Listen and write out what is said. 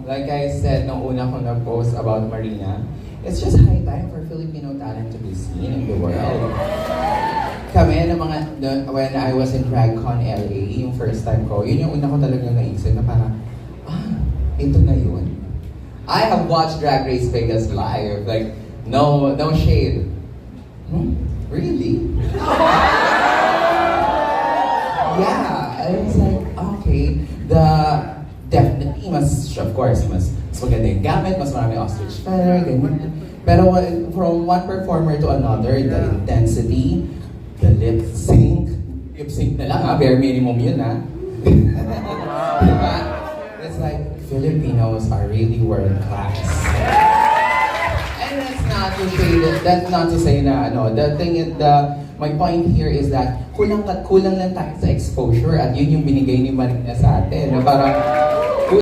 like I said nung una ko na-post about Marina, it's just high time for Filipino talent to be seen in the world. Kami, when I was in DragCon LA, yung first time ko, yun yung una ko talagang naisip na parang, ito na yun. I have watched Drag Race Vegas live, like, no shade. Really? Yeah, I was like, okay, definitely of course, mas maganda yung gamit, mas marami ostrich feather, ganyan. Pero from one performer to another, the intensity, the lip sync na lang bare minimum yun diba? It's like, Filipinos are really world class. And that's not to say na my point here is that kulang lang tayo sa exposure at yun yung binigay ni Marina sa atin. Na parang